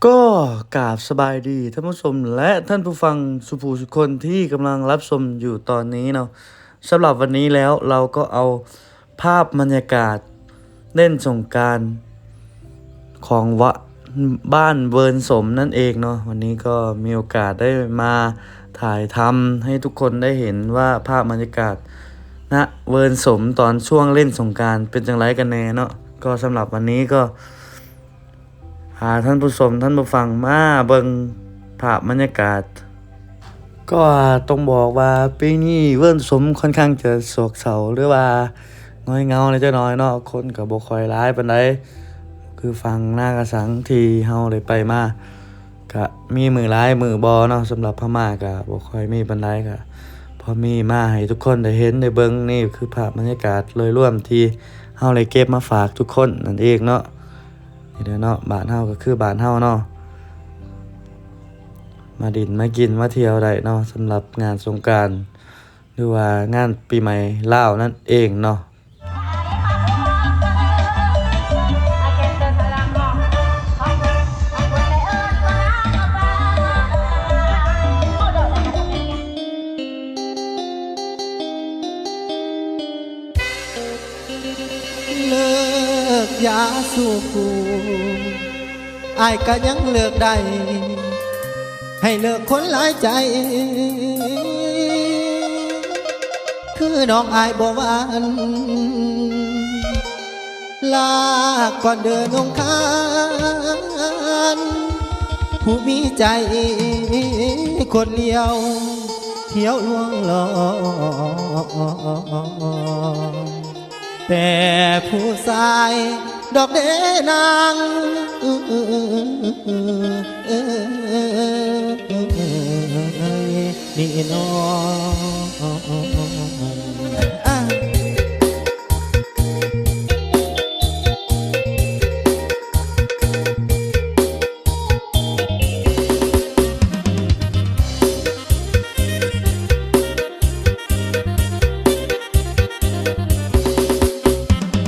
ก็กราบสบายดีท่านผู้ชมและท่านผู้ฟังสุภูสุคนที่กำลังรับชมอยู่ตอนนี้เนาะสำหรับวันนี้แล้วเราก็เอาภาพบรรยากาศเล่นสงกรานต์ของบ้านเวิร์นสมนั่นเองเนาะวันนี้ก็มีโอกาสได้มาถ่ายทำให้ทุกคนได้เห็นว่าภาพบรรยากาศณเวิร์นสมตอนช่วงเล่นสงกรานต์เป็นจังไรกันแน่เนาะก็สำหรับวันนี้ก็ท่านผู้ชมท่านผู้ฟังมาเบิ่งภาพบรรยากาศก็ต้องบอกว่าปีนี้เวิร์นสมค่อนข้างจะโศกเศร้าหรือว่าน้อยเงาเลยจ้ะน้อยเนาะคนก็บ่ค่อยหลายปานใดคือฟังหน้ากระสังที่เฮาได้ไปมาก็มีมือหลายมือบ่เนาะสำหรับพม่าก็บ่ค่อยมีปานใดก็พอมีมาให้ทุกคนได้เห็นได้เบิ่งนี่คือภาพบรรยากาศโดยรวมที่เฮาได้เก็บมาฝากทุกคนนั่นเองเนาะ นี่เด้อเนาะบ้านเฮาก็คือบ้านเฮาเนาะมาดินมากินมาเที่ยวได้เนาะสำหรับงานสงกรานต์หรือว่างานปีใหม่ลาวนั่นเองเนาะเลิกยาสูบกูอายก็ยังเลิกได้ ให้เลิกคนหลายใจ คือน้องอายบ่หวานลาก่อนเดินองคานผู้มีใจคนเดียวเที่ยวลวงหลอกแต่ผู้ชายดอกเดนางนี่น้อง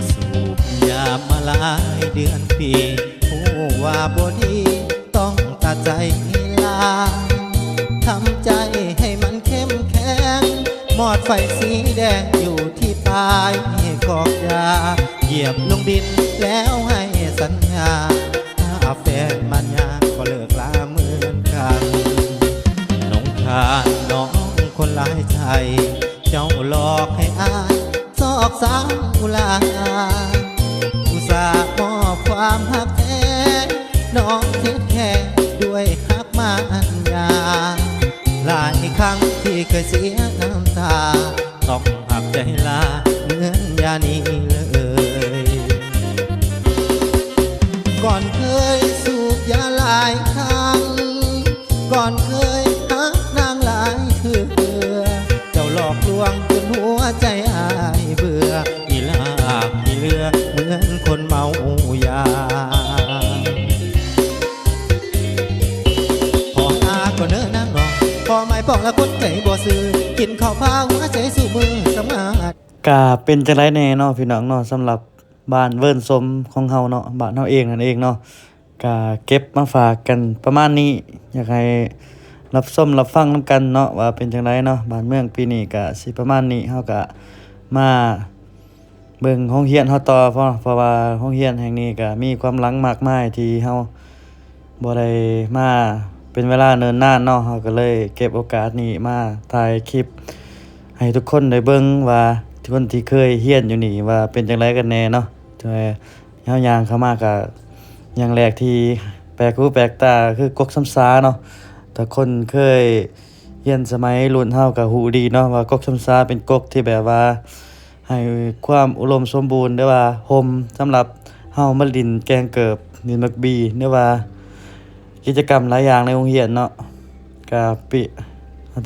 สูบยามาหลายเดือนปีผู้ว่าบ่ดีต้องตัดใจลาทำใจให้มันเข้มแข็งหมอดไฟสีแดงอยู่ที่ปลายกอกยาเหยียบลงดินแล้วให้สัญญาถ้าแฟนมันยาก็เลิกลาเหมือนกันน้องทานน้องคนหลายใจเจ้าหลอกให้อายซอกสาวอุลาอุตส่าห์มอบความหักแท้น้องเทคแค่ด้วยหักมันยาหลายครั้งที่เคยเสียน้ำตาต้องหักใจลาเหมือนยานี้เลยก่อนเคยสูบยาหลายครั้งก่อนเคยหักนางหลายเถื่อเจ้าหลอกลวงจนหัวใจอายเบื่ออีลากอีเลือเหมือนคนเมายาพออาก็เนิ่นนางนองพอไม่ปองแล้วคนใจบ่ซื้อกินข้าวพาหัวใจสู่มือสมาธิก็เป็นจังไรแน่เนาะพี่น้องเนาะสำหรับบ้านเวิร์นสมของเฮาเนาะบ้านเฮาเองนั่นเองเนาะก็เก็บมาฝากกันประมาณนี้อยากให้รับชมรับฟังนำกันเนาะว่าเป็นจังไรเนาะบ้านเมืองปีนี้ก็สิประมาณนี้เฮาก็มาเบิ่งโรงเรียนเฮาต่อเพราะว่าโรงเรียนแห่งนี้ก็มีความหลังมากมายที่เฮาบ่ได้มาเป็นเวลาเนิ่นนานเนาะเฮาก็เลยเก็บโอกาสนี้มาถ่ายคลิปให้ทุกคนได้เบิ่งว่าคนที่เคยเรียนอยู่นี่ว่าเป็นจังไดกันแน่เนาะแต่เฮาย่างเข้ามาก็อย่างแรกที่แปลกหูแปลกตาคือกกซ้ำซ้าเนาะถ้าคนเคยเรียนสมัยรุ่นเฮาก็ฮู้ดีเนาะว่ากกซ้ำซ้าเป็นกกที่แบบว่าให้ความอุดมสมบูรณ์หรือว่าโฮมสำหรับเฮามาเล่นแกงเกิบเล่นมักบี้หรือว่ากิจกรรมหลายอย่างในโรงเรียนเนาะก็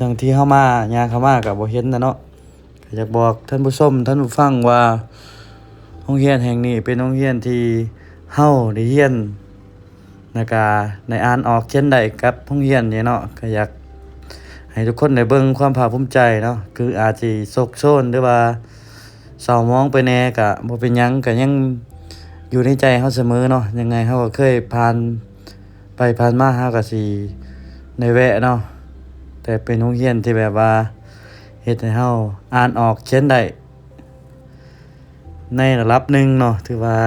ทั้งที่เฮามาย่างเข้ามาก็บ่เห็นนะเนาะก็อยากบอกท่านผู้ชมท่านผู้ฟังว่าโรงเรียนแห่งนี้เป็นโรงเรียนที่เฮาได้เรียนแล้วก็ได้อ่านออกเขียนได้กับโรงเรียนนี่เนาะก็อยากให้ทุกคนได้เบิ่งความภาคภูมิใจเนาะคืออาจสิโศกโศนหรือว่าเศร้ามองไปแหน่ก็บ่เป็นหยังก็ยังอยู่ในใจเฮาเสมอเนาะยังไงเฮาก็เคยผ่าน ไปผ่านมาเฮาก็สิได้แวะเนาะแต่เป็นโรงเรียนที่แบบว่าเฮ็ดให้เฮาอ่านออกเขียนได้ในระดับหนึ่งเนาะถือว่า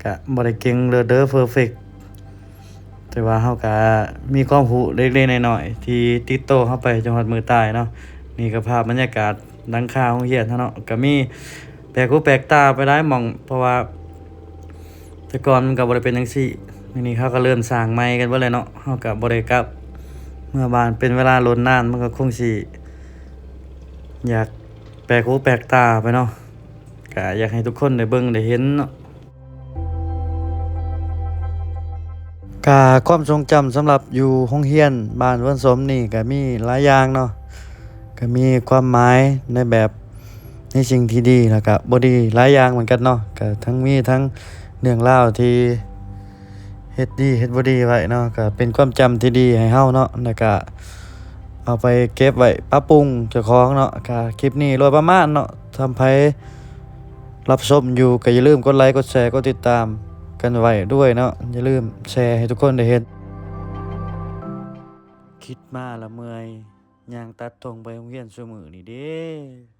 ก็บ่ได้เก่งเลอเด้อเพอร์เฟกต์แต่ว่าเฮาก็มีความรู้เล็กๆน้อยๆที่ติดโตเฮาไปจังหวัดมือใต้เนาะนี่ก็ภาพบรรยากาศหลังคาโรงเรียนเนาะก็มีแปลกหูแปลกตาไปหลายหม่องเพราะว่าแต่ก่อนมันก็บ่ได้เป็นจังซี่มื้อนี้เขาก็เริ่มสร้างใหม่กันเบิดแล้วเนาะเฮาก็บ่ได้กลับเมื่อบ้านเป็นเวลาโลนนานมันก็คงสิอยากแปลกหูแปลกตาไปเนาะก็อยากให้ทุกคนได้เบิ่งได้เห็นเนาะ ก็ความทรงจำสำหรับอยู่โรงเรียนบ้านเวิ้นสมนี่ก็มีหลายอย่างเนาะก็มีความหมายในแบบในสิ่งที่ดีแล้วก็บ่ดีหลายอย่างเหมือนกันเนาะก็ทั้งมีทั้งเรื่องราวที่เฮ็ดดีเฮ็ดบ่ดีไว้เนาะก็เป็นความจำที่ดีให้เฮาเนาะแล้วก็เอาไปเก็บไว้ปรับปรุงเจ้าของเนาะก็คลิปนี้โดยประมาณเนาะทำไผรับชมอยู่ก็อย่าลืมกดไลค์กดแชร์กดติดตามกันไว้ด้วยเนาะอย่าลืมแชร์ให้ทุกคนได้เห็นคิดมาละเมื่อยย่างตัดตรงไปโรงเรียนซุมื้อนี่เด้